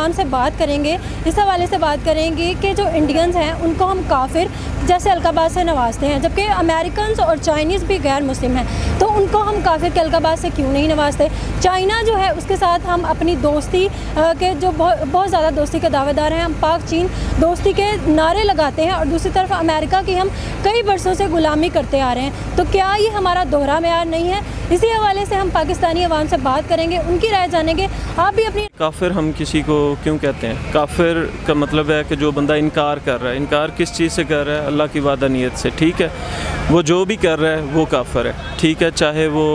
अवाम से बात करेंगे, इस हवाले से बात करेंगे कि जो इंडियंस हैं उनको हम काफिर जैसे अलकाबाज से नवाजते हैं, जबकि अमेरिकन और चाइनीज़ भी गैर मुस्लिम हैं, तो उनको हम काफिर के अलकाबाज से क्यों नहीं नवाजते। चाइना जो है उसके साथ हम अपनी दोस्ती के जो बहुत ज़्यादा दोस्ती के दावेदार हैं, हम पाक चीन दोस्ती के नारे लगाते हैं, और दूसरी तरफ अमेरिका की हम कई बरसों से गुलामी करते आ रहे हैं। तो क्या ये हमारा दोहरा मेयार नहीं है? इसी हवाले से हम पाकिस्तानी अवाम से बात करेंगे, उनकी राय जानेंगे। आप भी अपनी काफिर हम किसी को क्यों कहते हैं? काफिर का मतलब है कि जो बंदा इनकार कर रहा है। इनकार किस चीज़ से कर रहा है? अल्लाह की वादानियत से। ठीक है, वो जो भी कर रहा है वो काफिर है। ठीक है, चाहे वो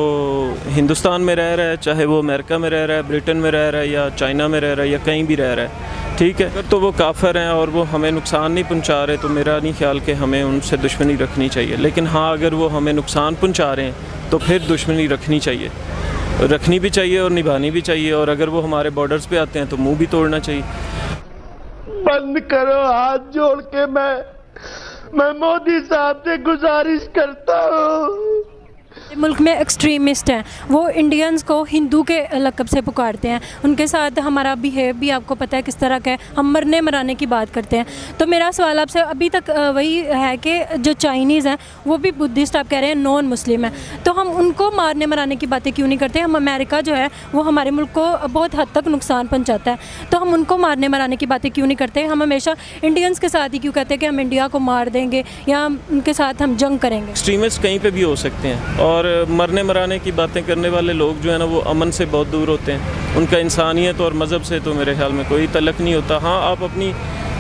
हिंदुस्तान में रह रहा है, चाहे वो अमेरिका में रह रहा है, ब्रिटेन में रह रहा है, या चाइना में रह रहा है, या कहीं भी रह रहा है। ठीक है, तो वो काफिर हैं और वो हमें नुकसान नहीं पहुंचा रहे, तो मेरा नहीं ख्याल कि हमें उनसे दुश्मनी रखनी चाहिए। लेकिन हाँ, अगर वो हमें नुकसान पहुंचा रहे हैं तो फिर दुश्मनी रखनी चाहिए, रखनी भी चाहिए और निभानी भी चाहिए। और अगर वो हमारे बॉर्डर्स पे आते हैं तो मुंह भी तोड़ना चाहिए। बंद करो, हाथ जोड़ के मैं मोदी साहब से गुजारिश करता हूँ। मुल्क में एक्सट्रीमिस्ट हैं, वो इंडियंस को हिंदू के लक़ब से पुकारते हैं, उनके साथ हमारा बिहेव भी आपको पता है किस तरह का है, हम मरने मराने की बात करते हैं। तो मेरा सवाल आपसे अभी तक वही है कि जो चाइनीज़ हैं वो भी बुद्धिस्ट आप कह रहे हैं नॉन मुस्लिम है, तो हम उनको मारने मराने की बातें क्यों नहीं करते? हम अमेरिका जो है वो हमारे मुल्क को बहुत हद तक नुकसान पहुँचाता है, तो हम उनको मारने मराने की बातें क्यों नहीं करते? हम हमेशा इंडियंस के साथ ही क्यों कहते हैं कि हम इंडिया को मार देंगे या उनके साथ हम जंग करेंगे? एक्सट्रीमिस्ट कहीं पे भी हो सकते हैं, और मरने मराने की बातें करने वाले लोग जो है ना वो अमन से बहुत दूर होते हैं। उनका इंसानियत और मज़हब से तो मेरे ख्याल में कोई तल्लुक़ नहीं होता। हाँ, आप अपनी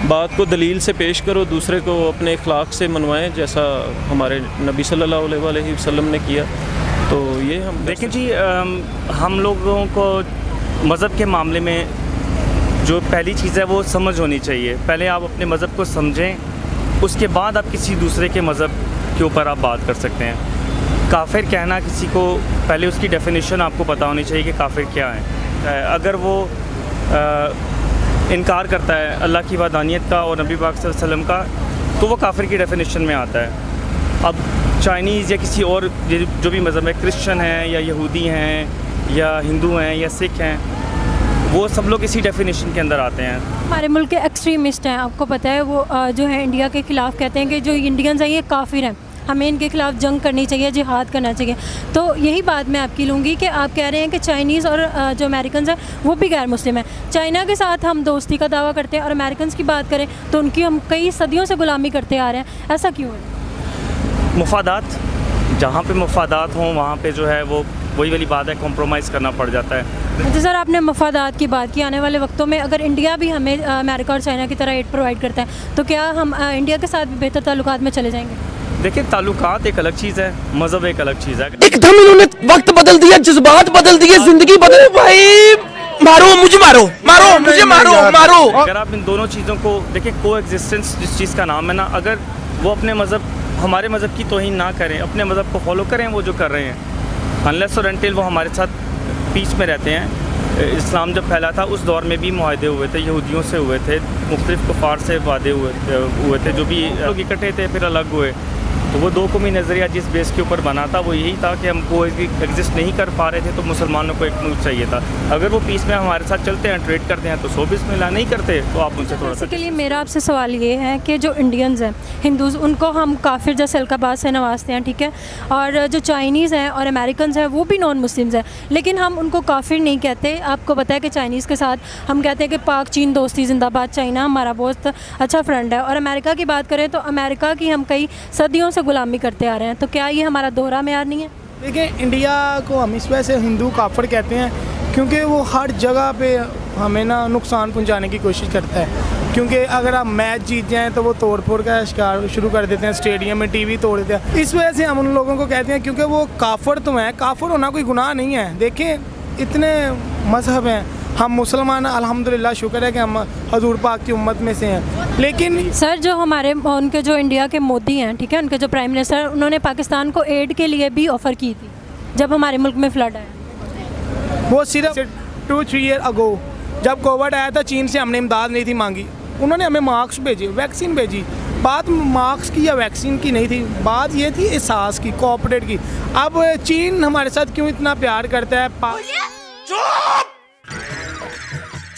बात को दलील से पेश करो, दूसरे को अपने अखलाक से मनवाएं, जैसा हमारे नबी सल्लल्लाहु अलैहि वसल्लम ने किया। तो ये हम देखिए जी, हम लोगों को मज़हब के मामले में जो पहली चीज़ है वो समझ होनी चाहिए। पहले आप अपने मज़हब को समझें, उसके बाद आप किसी दूसरे के मज़हब के ऊपर आप बात कर सकते हैं। काफिर कहना किसी को, पहले उसकी डेफिनेशन आपको पता होनी चाहिए कि काफिर क्या है। अगर वो इनकार करता है अल्लाह की वादानियत का और नबी पाक सल्लल्लाहु अलैहि वसल्लम का, तो वो काफिर की डेफिनेशन में आता है। अब चाइनीज़ या किसी और जो भी मज़हब है, क्रिश्चन हैं या यहूदी हैं या हिंदू हैं या सिख हैं, वो सब लोग इसी डेफिनेशन के अंदर आते हैं। हमारे मुल्क के एक्सट्रीमिस्ट हैं, आपको पता है, वो जो है इंडिया के ख़िलाफ़ कहते हैं कि जो इंडियंस हैं ये काफिर हैं, हमें इनके खिलाफ़ जंग करनी चाहिए, जिहाद करना चाहिए। तो यही बात मैं आपकी लूँगी कि आप कह रहे हैं कि चाइनीज़ और जो अमेरिकन हैं वो भी गैर मुस्लिम हैं। चाइना के साथ हम दोस्ती का दावा करते हैं, और अमेरिकन की बात करें तो उनकी हम कई सदियों से गुलामी करते आ रहे हैं। ऐसा क्यों है? मुफादात, जहाँ पे मुफादात हों वहाँ पे जो है वो वही वाली बात है, कॉम्प्रोमाइज़ करना पड़ जाता है। अच्छा सर, आपने मफादात की बात की। आने वाले वक्तों में अगर इंडिया भी हमें अमेरिका और चाइना की तरह एड प्रोवाइड करता है, तो क्या हम इंडिया के साथ भी बेहतर ताल्लुकात में चले जाएंगे? देखिए, ताल्लुकात एक अलग चीज़ है, मज़हब एक अलग चीज़ है। एकदम इन्होंने वक्त बदल दिया, जज्बात बदल दिए, जिंदगी बदल। भाई मारो मुझे, मारो मारो मुझे, मारो मारो। अगर आप इन दोनों चीज़ों को देखिए, को एग्जिस्टेंस जिस चीज़ का नाम है ना, अगर वो अपने मज़हब, हमारे मज़हब की तौहीन ना करें, अपने मज़हब को फॉलो करें वो जो कर रहे हैं, अनलेस और अनटिल वो हमारे साथ पीस में रहते हैं। इस्लाम जब फैला था उस दौर में भी मुआहदे हुए थे, यहूदियों से हुए थे, मुख्तलिफ कुफार से वादे हुए थे, जो भी लोग इकट्ठे थे फिर अलग हुए। तो वो दो कौमी नज़रिया जिस बेस के ऊपर बना था वो यही था कि हम को एग्जिस्ट नहीं कर पा रहे थे, तो मुसलमानों को एक मुल्क चाहिए था। अगर वो पीस में हमारे साथ चलते हैं, ट्रेड करते हैं, तो 100 बिस्मिल्लाह नहीं करते, तो आप उनसे थोड़ा सा। इसके लिए मेरा आपसे सवाल ये है कि जो इंडियंस हैं, हिंदूज़, उनको हम काफिर जैसे अलकाबाज से नवाजते हैं, ठीक है, और जो चाइनीज़ हैं और अमेरिकन हैं वो भी नॉन मुस्लिम्स हैं, लेकिन हम उनको काफिर नहीं कहते। आपको पता है कि चाइनीज़ के साथ हम कहते हैं कि पाक चीन दोस्ती जिंदाबाद, चाइना हमारा बहुत अच्छा फ्रेंड है। और अमेरिका की बात करें तो अमेरिका की हम कई सदियों से गुलामी करते आ रहे हैं, तो क्या ये हमारा दोहरा मेयार नहीं है? देखिए, इंडिया को हम इस वजह से हिंदू काफिर कहते हैं क्योंकि वो हर जगह पे हमें ना नुकसान पहुंचाने की कोशिश करता है। क्योंकि अगर आप मैच जीत जाएं तो वो तोड़ फोड़ का शिकार शुरू कर देते हैं, स्टेडियम में टीवी तोड़ देते हैं। इस वजह से हम उन लोगों को कहते हैं, क्योंकि वो काफिर तो हैं। काफिर होना कोई गुनाह नहीं है। देखें, इतने मजहब हैं, हम मुसलमान अल्हम्दुलिल्लाह, शुक्र है कि हम हजूर पाक की उम्मत में से हैं। लेकिन सर, जो हमारे उनके जो इंडिया के मोदी हैं, ठीक है, उनके जो प्राइम मिनिस्टर, उन्होंने पाकिस्तान को एड के लिए भी ऑफ़र की थी जब हमारे मुल्क में फ्लड आया। वो सिर्फ 2-3 ईयर अगो जब कोविड आया था, चीन से हमने इमदाद नहीं थी मांगी, उन्होंने हमें मास्क भेजे, वैक्सीन भेजी। बात मास्क की या वैक्सीन की नहीं थी, बात ये थी एहसास की, कोऑपरेट की। अब चीन हमारे साथ क्यों इतना प्यार करता है?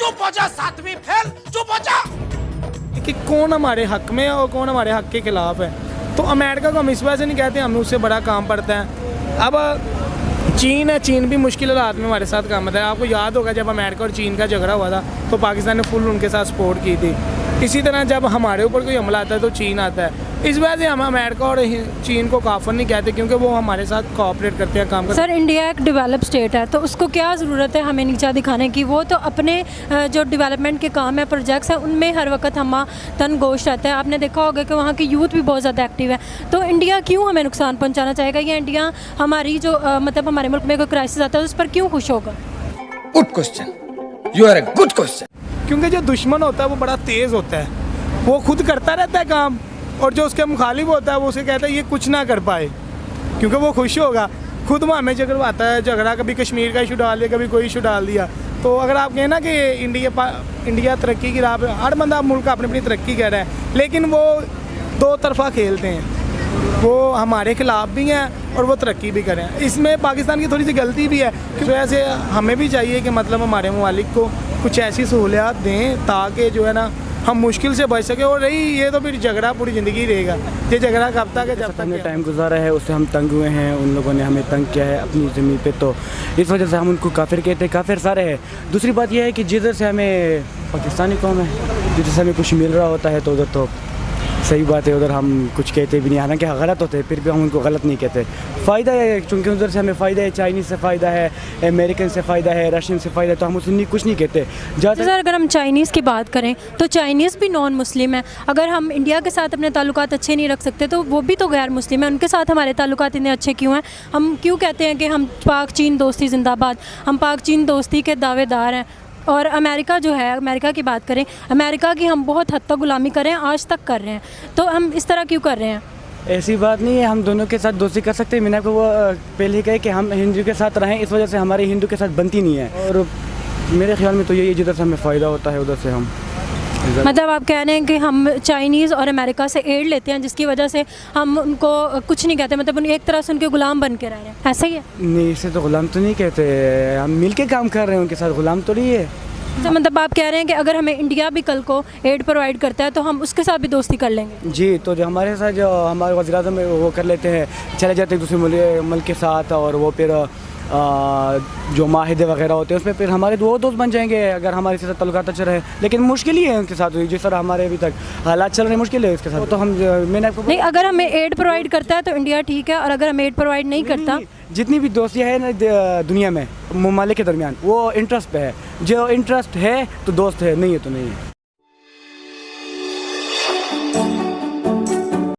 चुप हो जा सातवीं फेल, चुप हो जा। कि कौन हमारे हक में है और कौन हमारे हक के खिलाफ है। तो अमेरिका को हम इस वजह से नहीं कहते, हमें उससे बड़ा काम पड़ता है। अब चीन है, चीन भी मुश्किल हालात में हमारे साथ काम करता है। आपको याद होगा जब अमेरिका और चीन का झगड़ा हुआ था तो पाकिस्तान ने फुल उनके साथ सपोर्ट की थी। इसी तरह जब हमारे ऊपर कोई हमला आता है तो चीन आता है। इस वजह से हम अमेरिका और चीन को काफिर नहीं कहते, क्योंकि वो हमारे साथ कोऑपरेट करते हैं, काम करते हैं। सर इंडिया एक डेवलप स्टेट है, तो उसको क्या ज़रूरत है हमें नीचा दिखाने की। वो तो अपने जो डेवलपमेंट के काम है, प्रोजेक्ट्स हैं, उनमें हर वक्त हम तन गोश रहता है। आपने देखा होगा कि वहाँ की यूथ भी बहुत ज़्यादा एक्टिव है। तो इंडिया क्यों हमें नुकसान पहुँचाना चाहेगा, या इंडिया हमारी जो मतलब हमारे मुल्क में कोई क्राइसिस आता है उस पर क्यों खुश होगा। Good question, you are a good question. क्योंकि जो दुश्मन होता है वो बड़ा तेज़ होता है, वो खुद करता रहता है काम, और जो उसके मुखालिफ होता है वो उसे कहता है ये कुछ ना कर पाए, क्योंकि वो खुश होगा। खुद वहाँ में झगड़वाता है, झगड़ा कभी कश्मीर का इशू डाल दिया, कभी कोई इशू डाल दिया। तो अगर आप कहें ना कि इंडिया तरक्की की राह पे, हर बंदा मुल्क अपनी अपनी तरक्की कर रहा है, लेकिन वो दो तरफा खेलते हैं। वो हमारे खिलाफ भी हैं और वो तरक्की भी करें। इसमें पाकिस्तान की थोड़ी सी गलती भी है, क्योंकि ऐसे हमें भी चाहिए कि मतलब हमारे ममालिक को कुछ ऐसी सहूलियात दें ताकि जो है ना हम मुश्किल से बच सके। और रही ये तो फिर झगड़ा पूरी ज़िंदगी रहेगा, ये झगड़ा कब तक है, जब तक हमने टाइम गुजारा है उससे हम तंग हुए हैं, उन लोगों ने हमें तंग किया है अपनी ज़मीन पे, तो इस वजह से हम उनको काफिर कहते हैं। काफिर सारे हैं। दूसरी बात यह है कि जिधर से हमें पाकिस्तानी कौम है, जिधर से हमें कुछ मिल रहा होता है तो उधर तो सही बात है, उधर हम कुछ कहते भी नहीं, हालांकि गलत होते हैं फिर भी हम उनको गलत नहीं कहते। फ़ायदा है क्योंकि उधर से हमें फ़ायदा है, चाइनीज़ से फ़ायदा है, अमेरिकन से फ़ायदा है, रशियन से फ़ायदा है, तो हम उससे कुछ नहीं कहते। सर अगर हम चाइनीज़ की बात करें तो चाइनीज़ भी नॉन मुस्लिम है। अगर हम इंडिया के साथ अपने ताल्लुकात अच्छे नहीं रख सकते तो वो भी तो गैर मुस्लिम है, उनके साथ हमारे ताल्लुकात इतने अच्छे क्यों हैं। हम क्यों कहते हैं कि हम पाक चीन दोस्ती जिंदाबाद, हम पाक चीन दोस्ती के दावेदार हैं। और अमेरिका जो है, अमेरिका की बात करें, अमेरिका की हम बहुत हद तक गुलामी कर रहे हैं, आज तक कर रहे हैं, तो हम इस तरह क्यों कर रहे हैं। ऐसी बात नहीं है, हम दोनों के साथ दोस्ती कर सकते हैं। मैंने आपको वो पहले ही कहा कि हम हिंदू के साथ रहें, इस वजह से हमारे हिंदू के साथ बनती नहीं है। और मेरे ख्याल में तो यही, जिधर से हमें फ़ायदा होता है उधर से हम, मतलब आप कह रहे हैं कि हम चाइनीज़ और अमेरिका से एड लेते हैं जिसकी वजह से हम उनको कुछ नहीं कहते, मतलब एक तरह से उनके गुलाम बन के रह रहे हैं, ऐसा ही है। नहीं, इसे तो गुलाम तो नहीं कहते, हम मिल के काम कर रहे हैं उनके साथ, गुलाम तो नहीं है। तो मतलब आप कह रहे हैं कि अगर हमें इंडिया भी कल को एड प्रोवाइड करता है तो हम उसके साथ भी दोस्ती कर लेंगे। जी, तो जो हमारे साथ जो हमारे वज़ीर-ए-आज़म है वो कर लेते हैं, चले जाते हैं दूसरे मुल्क के साथ, और वो फिर जो माहिदे वगैरह होते हैं उसमें फिर हमारे वो दोस्त बन जाएंगे अगर हमारे साथ ताल्लुकात अच्छे रहे। लेकिन मुश्किल ही है उनके साथ, जिस तरह हमारे अभी तक हालात चल रहे हैं मुश्किल है इसके साथ। तो हम, मैंने आपको नहीं, अगर हमें एड प्रोवाइड करता है तो इंडिया ठीक है, और अगर हमें एड प्रोवाइड नहीं करता, जितनी भी दोस्तियाँ है ना दुनिया में ममालिक के दरमियान, वो इंटरेस्ट पे है। जो इंटरेस्ट है तो दोस्त है, नहीं है तो नहीं है।